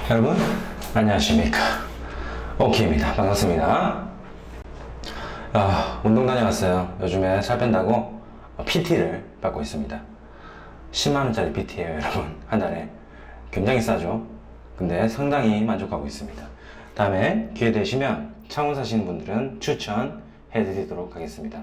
여러분 안녕하십니까, 오키입니다. 반갑습니다. 운동 다녀왔어요. 요즘에 살 뺀다고 PT를 받고 있습니다. 10만원짜리 PT예요 여러분. 한 달에 굉장히 싸죠. 근데 상당히 만족하고 있습니다. 다음에 기회 되시면 창원 사시는 분들은 추천해 드리도록 하겠습니다.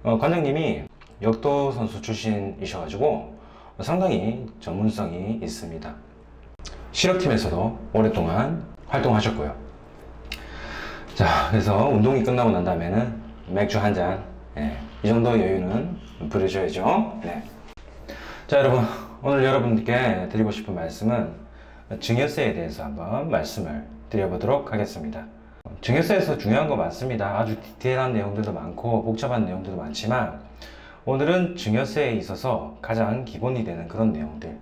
관장님이 역도 선수 출신이셔가지고 상당히 전문성이 있습니다. 실업팀에서도 오랫동안 활동하셨고요. 자, 그래서 운동이 끝나고 난 다음에는 맥주 한 잔, 이 정도 여유는 부르셔야죠. 자, 여러분, 오늘 여러분께 드리고 싶은 말씀은 증여세에 대해서 한번 말씀을 드려보도록 하겠습니다. 증여세에서 중요한 거 많습니다. 아주 디테일한 내용들도 많고 복잡한 내용들도 많지만 오늘은 증여세에 있어서 가장 기본이 되는 그런 내용들,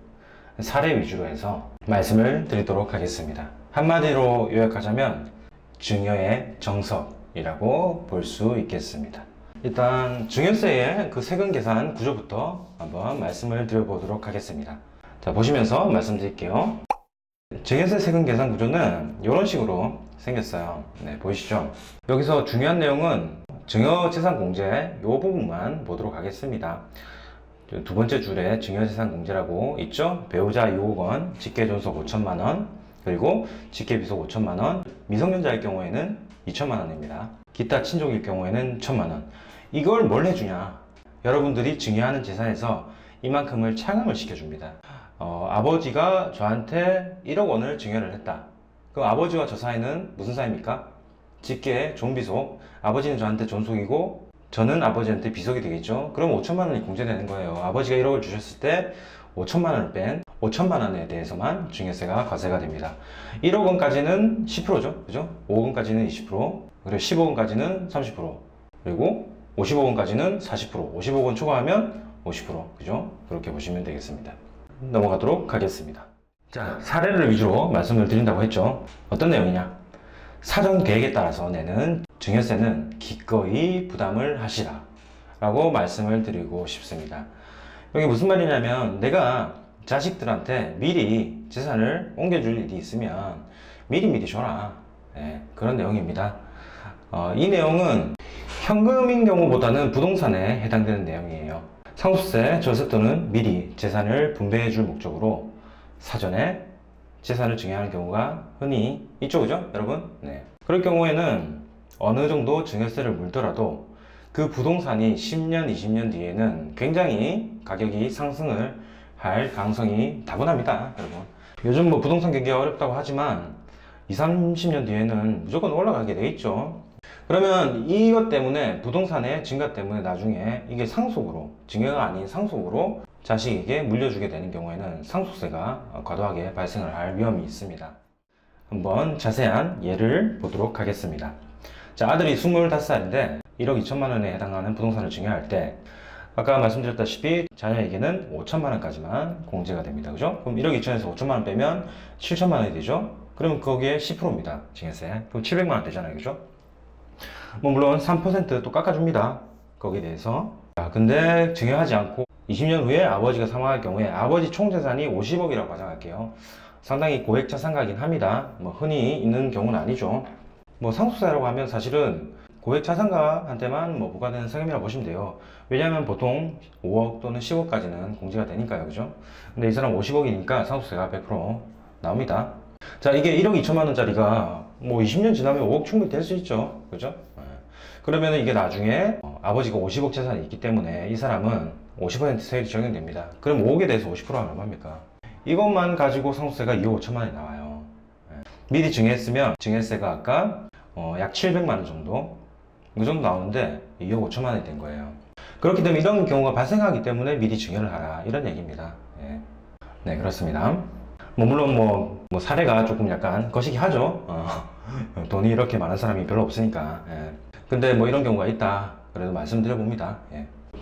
사례 위주로 해서 말씀을 드리도록 하겠습니다. 한마디로 요약하자면 증여의 정석이라고 볼 수 있겠습니다. 일단 증여세의 그 세금 계산 구조부터 한번 말씀을 드려보도록 하겠습니다. 자, 보시면서 말씀드릴게요. 증여세 세금 계산 구조는 이런 식으로 생겼어요. 보이시죠? 여기서 중요한 내용은 증여재산공제 이 부분만 보도록 하겠습니다. 두 번째 줄에 증여재산공제라고 있죠? 배우자 2억 원, 직계존속 5천만 원, 그리고 직계비속 5천만 원, 미성년자일 경우에는 2천만 원입니다. 기타 친족일 경우에는 1천만 원. 이걸 뭘 해주냐? 여러분들이 증여하는 재산에서 이만큼을 차감을 시켜줍니다. 아버지가 저한테 1억 원을 증여를 했다. 그럼 아버지와 저 사이는 무슨 사이입니까? 직계 존비속. 아버지는 저한테 존속이고 저는 아버지한테 비속이 되겠죠. 그럼 5천만 원이 공제되는 거예요. 아버지가 1억을 주셨을 때 5천만 원을 뺀 5천만 원에 대해서만 증여세가 과세가 됩니다. 1억 원까지는 10%죠. 그죠? 5억 원까지는 20%, 그리고 10억 원까지는 30%, 그리고 50억 원까지는 40%, 50억 원 초과하면 50%. 그죠? 그렇게 보시면 되겠습니다. 넘어가도록 하겠습니다. 자, 사례를 위주로 말씀을 드린다고 했죠. 어떤 내용이냐? 사전 계획에 따라서 내는 증여세는 기꺼이 부담을 하시라 라고 말씀을 드리고 싶습니다. 여기 무슨 말이냐면 내가 자식들한테 미리 재산을 옮겨줄 일이 있으면 미리 줘라, 그런 내용입니다. 이 내용은 현금인 경우보다는 부동산에 해당되는 내용이에요. 상속세, 절세 또는 미리 재산을 분배해 줄 목적으로 사전에 재산을 증여하는 경우가 흔히 있죠, 그죠 여러분? 그럴 경우에는 어느 정도 증여세를 물더라도 그 부동산이 10년, 20년 뒤에는 굉장히 가격이 상승을 할 가능성이 다분합니다, 여러분. 요즘 뭐 부동산 경기가 어렵다고 하지만 20, 30년 뒤에는 무조건 올라가게 돼 있죠. 그러면 이것 때문에, 부동산의 증가 때문에 나중에 이게 상속으로, 증여가 아닌 상속으로 자식에게 물려주게 되는 경우에는 상속세가 과도하게 발생을 할 위험이 있습니다. 한번 자세한 예를 보도록 하겠습니다. 자, 아들이 25살인데 1억 2천만 원에 해당하는 부동산을 증여할 때 아까 말씀드렸다시피 자녀에게는 5천만 원까지만 공제가 됩니다. 그죠? 그럼 1억 2천에서 5천만 원 빼면 7천만 원이 되죠? 그러면 거기에 10%입니다. 증여세. 그럼 700만 원 되잖아요. 그죠? 뭐 물론 3%또 깎아줍니다. 거기에 대해서. 자, 근데 증여하지 않고 20년 후에 아버지가 사망할 경우에 아버지 총재산이 50억이라고 가정할게요. 상당히 고액 자산가긴 합니다. 뭐 흔히 있는 경우는 아니죠. 뭐 상속세라고 하면 사실은 고액 자산가한테만 뭐 부과되는 세금이라고 보시면 돼요. 왜냐하면 보통 5억 또는 10억까지는 공제가 되니까요. 그죠? 근데 이 사람 50억이니까 상속세가 100% 나옵니다. 자, 이게 1억 2천만 원짜리가 뭐 20년 지나면 5억 충분히 될 수 있죠. 그죠? 그러면 이게 나중에 아버지가 50억 재산이 있기 때문에 이 사람은 50% 세율이 적용됩니다. 그럼 5억에 대해서 50%는 얼마입니까? 이것만 가지고 상속세가 2억 5천만 원이 나와요. 미리 증여했으면 증여세가 아까 약 700만 원 정도, 그 정도 나오는데 2억 5천만 원이 된 거예요. 그렇기 때문에 이런 경우가 발생하기 때문에 미리 증여를 하라, 이런 얘기입니다. 네, 그렇습니다. 뭐 물론 뭐 사례가 조금 약간 거시기 하죠. 돈이 이렇게 많은 사람이 별로 없으니까. 근데 뭐 이런 경우가 있다, 그래도 말씀드려 봅니다.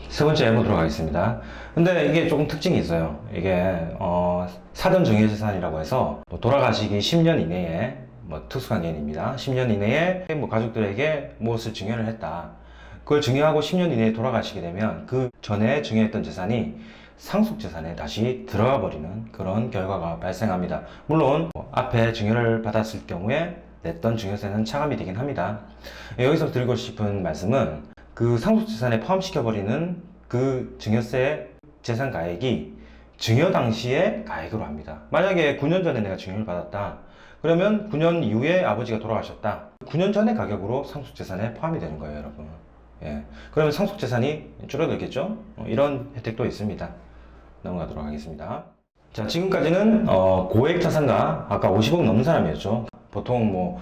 세 번째 해보도록 하겠습니다. 근데 이게 조금 특징이 있어요. 이게 사전 증여재산이라고 해서 뭐 돌아가시기 10년 이내에 뭐 특수한 개념입니다. 10년 이내에 뭐 가족들에게 무엇을 증여를 했다. 그걸 증여하고 10년 이내에 돌아가시게 되면 그 전에 증여했던 재산이 상속재산에 다시 들어가 버리는 그런 결과가 발생합니다. 물론 앞에 증여를 받았을 경우에 냈던 증여세는 차감이 되긴 합니다. 여기서 드리고 싶은 말씀은 그 상속재산에 포함시켜버리는 그 증여세 재산 가액이 증여 당시에 가액으로 합니다. 만약에 9년 전에 내가 증여를 받았다. 그러면 9년 이후에 아버지가 돌아가셨다. 9년 전의 가격으로 상속재산에 포함이 되는 거예요, 여러분. 예. 그러면 상속재산이 줄어들겠죠? 이런 혜택도 있습니다. 넘어가도록 하겠습니다. 자, 지금까지는 고액 자산가, 아까 50억 넘는 사람이었죠. 보통 뭐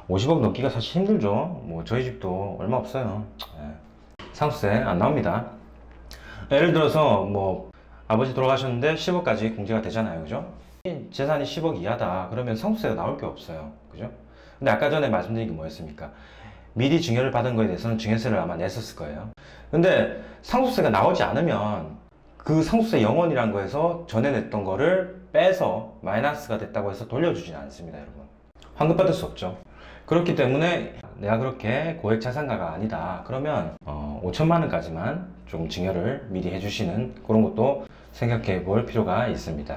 50억 넘기가 사실 힘들죠. 뭐 저희 집도 얼마 없어요. 예. 상속세 안 나옵니다. 예를 들어서 뭐 아버지 돌아가셨는데 10억까지 공제가 되잖아요, 그죠? 재산이 10억 이하다 그러면 상속세가 나올 게 없어요, 그죠? 근데 아까 전에 말씀드린 게 뭐였습니까? 미리 증여를 받은 거에 대해서는 증여세를 아마 냈었을 거예요. 근데 상속세가 나오지 않으면 그 상속세 영원이란 거에서 전에 냈던 거를 빼서 마이너스가 됐다고 해서 돌려주지는 않습니다, 여러분. 환급받을 수 없죠. 그렇기 때문에 내가 그렇게 고액 자산가가 아니다 그러면 5천만 원까지만 좀 증여를 미리 해주시는 그런 것도 생각해 볼 필요가 있습니다.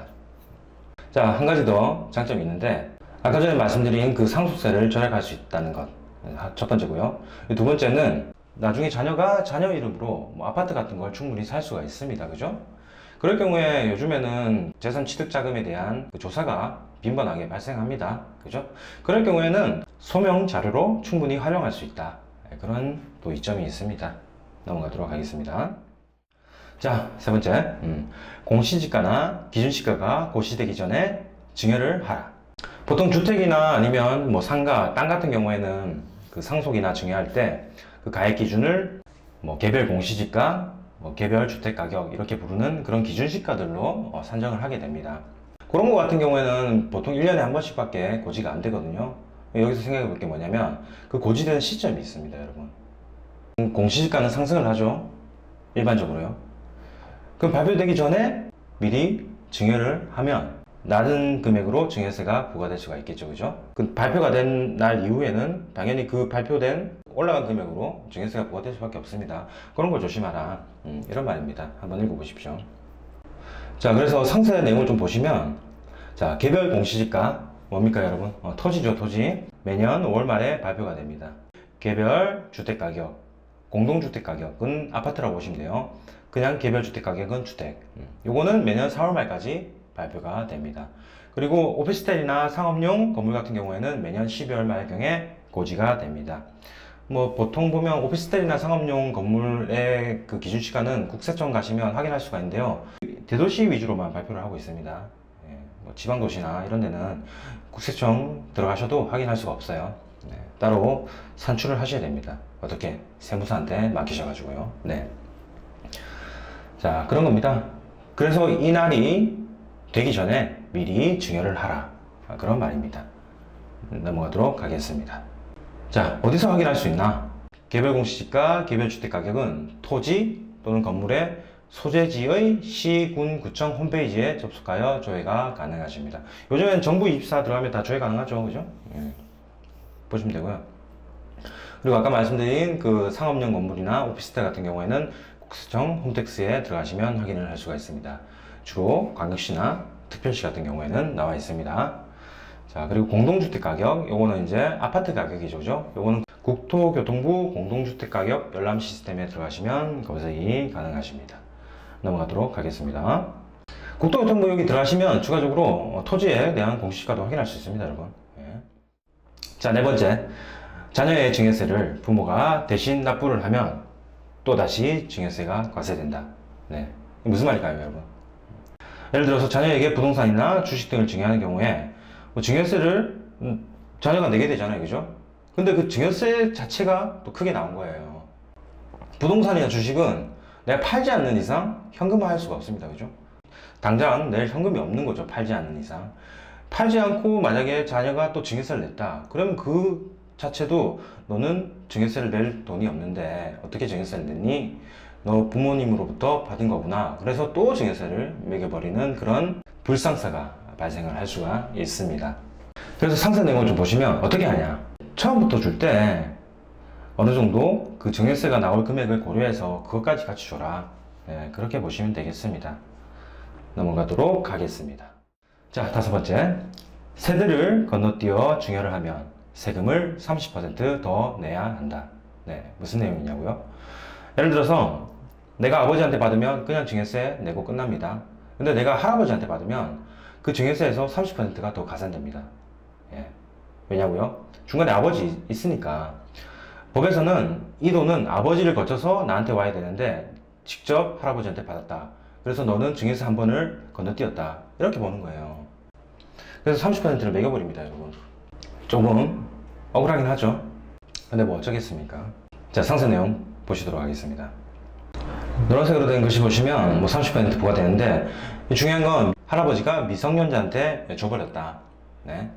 자, 한 가지 더 장점이 있는데 아까 전에 말씀드린 그 상속세를 절약할 수 있다는 것 첫 번째고요. 두 번째는 나중에 자녀가 자녀 이름으로 뭐 아파트 같은 걸 충분히 살 수가 있습니다, 그죠? 그럴 경우에 요즘에는 재산 취득 자금에 대한 그 조사가 빈번하게 발생합니다, 그죠? 그럴 경우에는 소명 자료로 충분히 활용할 수 있다, 그런 또 이점이 있습니다. 넘어가도록 하겠습니다. 자, 세 번째, 공시지가나 기준시가가 고시되기 전에 증여를 하라. 보통 주택이나 아니면 뭐 상가, 땅 같은 경우에는 그 상속이나 증여할 때 그 가액 기준을 뭐 개별 공시지가, 뭐 개별 주택 가격 이렇게 부르는 그런 기준시가들로 산정을 하게 됩니다. 그런 거 같은 경우에는 보통 1년에 한 번씩밖에 고지가 안 되거든요. 여기서 생각해 볼 게 뭐냐면 그 고지되는 시점이 있습니다, 여러분. 공시지가는 상승을 하죠, 일반적으로요. 그럼 발표되기 전에 미리 증여를 하면 낮은 금액으로 증여세가 부과될 수가 있겠죠, 그죠? 그 발표가 된 날 이후에는 당연히 그 발표된 올라간 금액으로 증여세가 부과될 수밖에 없습니다. 그런 걸 조심하라, 이런 말입니다. 한번 읽어보십시오. 자, 그래서 상세 내용을 좀 보시면, 자, 개별 공시지가 뭡니까, 여러분? 토지죠, 토지. 매년 5월 말에 발표가 됩니다. 개별 주택가격, 공동주택가격은 아파트라고 보시면 돼요. 그냥 개별 주택가격은 주택. 요거는 매년 4월 말까지 발표가 됩니다. 그리고 오피스텔이나 상업용 건물 같은 경우에는 매년 12월 말경에 고지가 됩니다. 뭐 보통 보면 오피스텔이나 상업용 건물의 그 기준 시간은 국세청 가시면 확인할 수가 있는데요. 대도시 위주로만 발표를 하고 있습니다. 예, 뭐 지방도시나 이런 데는 국세청 들어가셔도 확인할 수가 없어요. 네, 따로 산출을 하셔야 됩니다. 어떻게? 세무사한테 맡기셔가지고요. 네. 자, 그런 겁니다. 그래서 이 날이 되기 전에 미리 증여를 하라, 그런 말입니다. 넘어가도록 하겠습니다. 자, 어디서 확인할 수 있나? 개별 공시지가, 개별 주택 가격은 토지 또는 건물의 소재지의 시, 군, 구청 홈페이지에 접속하여 조회가 가능하십니다. 요즘엔 정부24 들어가면 다 조회 가능하죠, 그죠? 예. 보시면 되고요. 그리고 아까 말씀드린 그 상업용 건물이나 오피스텔 같은 경우에는 국세청 홈택스에 들어가시면 확인을 할 수가 있습니다. 주로 광역시나 특별시 같은 경우에는 나와 있습니다. 자, 그리고 공동주택 가격, 요거는 이제 아파트 가격이죠, 그죠? 요거는 국토교통부 공동주택 가격 열람 시스템에 들어가시면 검색이 가능하십니다. 넘어가도록 하겠습니다. 국토교통부 여기 들어가시면 추가적으로 토지에 대한 공시지가도 확인할 수 있습니다, 여러분. 예. 자, 네 번째, 자녀의 증여세를 부모가 대신 납부를 하면 또다시 증여세가 과세된다. 네. 무슨 말일까요, 여러분? 예를 들어서 자녀에게 부동산이나 주식 등을 증여하는 경우에 뭐 증여세를 자녀가 내게 되잖아요, 그죠? 근데 그 증여세 자체가 또 크게 나온 거예요. 부동산이나 주식은 내가 팔지 않는 이상 현금화 할 수가 없습니다, 그죠? 당장 낼 현금이 없는 거죠, 팔지 않는 이상. 팔지 않고 만약에 자녀가 또 증여세를 냈다, 그러면 그 자체도 너는 증여세를 낼 돈이 없는데 어떻게 증여세를 냈니? 너 부모님으로부터 받은 거구나. 그래서 또 증여세를 매겨버리는 그런 불상사가 발생을 할 수가 있습니다. 그래서 상세 내용을 좀 보시면 어떻게 하냐? 처음부터 줄 때 어느 정도 그 증여세가 나올 금액을 고려해서 그것까지 같이 줘라. 네, 그렇게 보시면 되겠습니다. 넘어가도록 하겠습니다. 자, 다섯 번째. 세대를 건너뛰어 증여를 하면 세금을 30% 더 내야 한다. 네, 무슨 내용이냐고요? 예를 들어서 내가 아버지한테 받으면 그냥 증여세 내고 끝납니다. 근데 내가 할아버지한테 받으면 그 증여세에서 30%가 더 가산됩니다. 예. 왜냐고요? 중간에 아버지 있으니까. 법에서는 이 돈은 아버지를 거쳐서 나한테 와야 되는데 직접 할아버지한테 받았다. 그래서 너는 증여세 한 번을 건너뛰었다. 이렇게 보는 거예요. 그래서 30%를 매겨버립니다, 여러분. 조금 억울하긴 하죠. 근데 뭐 어쩌겠습니까? 자, 상세 내용 보시도록 하겠습니다. 노란색으로 된 글씨 보시면 뭐 30% 부과되는데, 중요한 건 할아버지가 미성년자한테 줘버렸다. 네.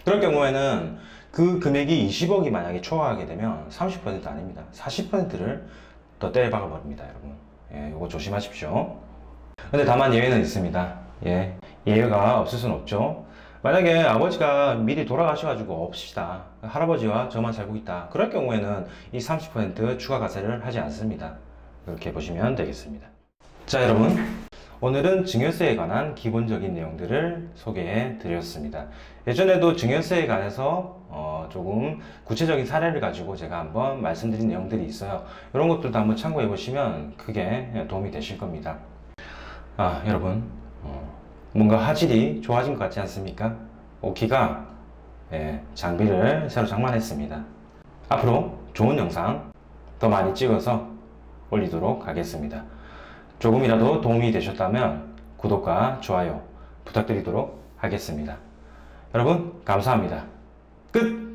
그럴 경우에는 그 금액이 20억이 만약에 초과하게 되면 30% 아닙니다. 40%를 더 때려박아 버립니다, 여러분. 예, 이거 조심하십시오. 근데 다만 예외는 있습니다. 예, 예외가 없을 수는 없죠. 만약에 아버지가 미리 돌아가셔가지고 없시다. 할아버지와 저만 살고 있다. 그럴 경우에는 이 30% 추가 과세를 하지 않습니다. 이렇게 보시면 되겠습니다. 자, 여러분. 오늘은 증여세에 관한 기본적인 내용들을 소개해 드렸습니다. 예전에도 증여세에 관해서 조금 구체적인 사례를 가지고 제가 한번 말씀드린 내용들이 있어요. 이런 것들도 한번 참고해 보시면 크게 도움이 되실 겁니다. 아, 여러분, 뭔가 화질이 좋아진 것 같지 않습니까? 오키가 장비를 새로 장만했습니다. 앞으로 좋은 영상 더 많이 찍어서 올리도록 하겠습니다. 조금이라도 도움이 되셨다면 구독과 좋아요 부탁드리도록 하겠습니다. 여러분, 감사합니다. 끝!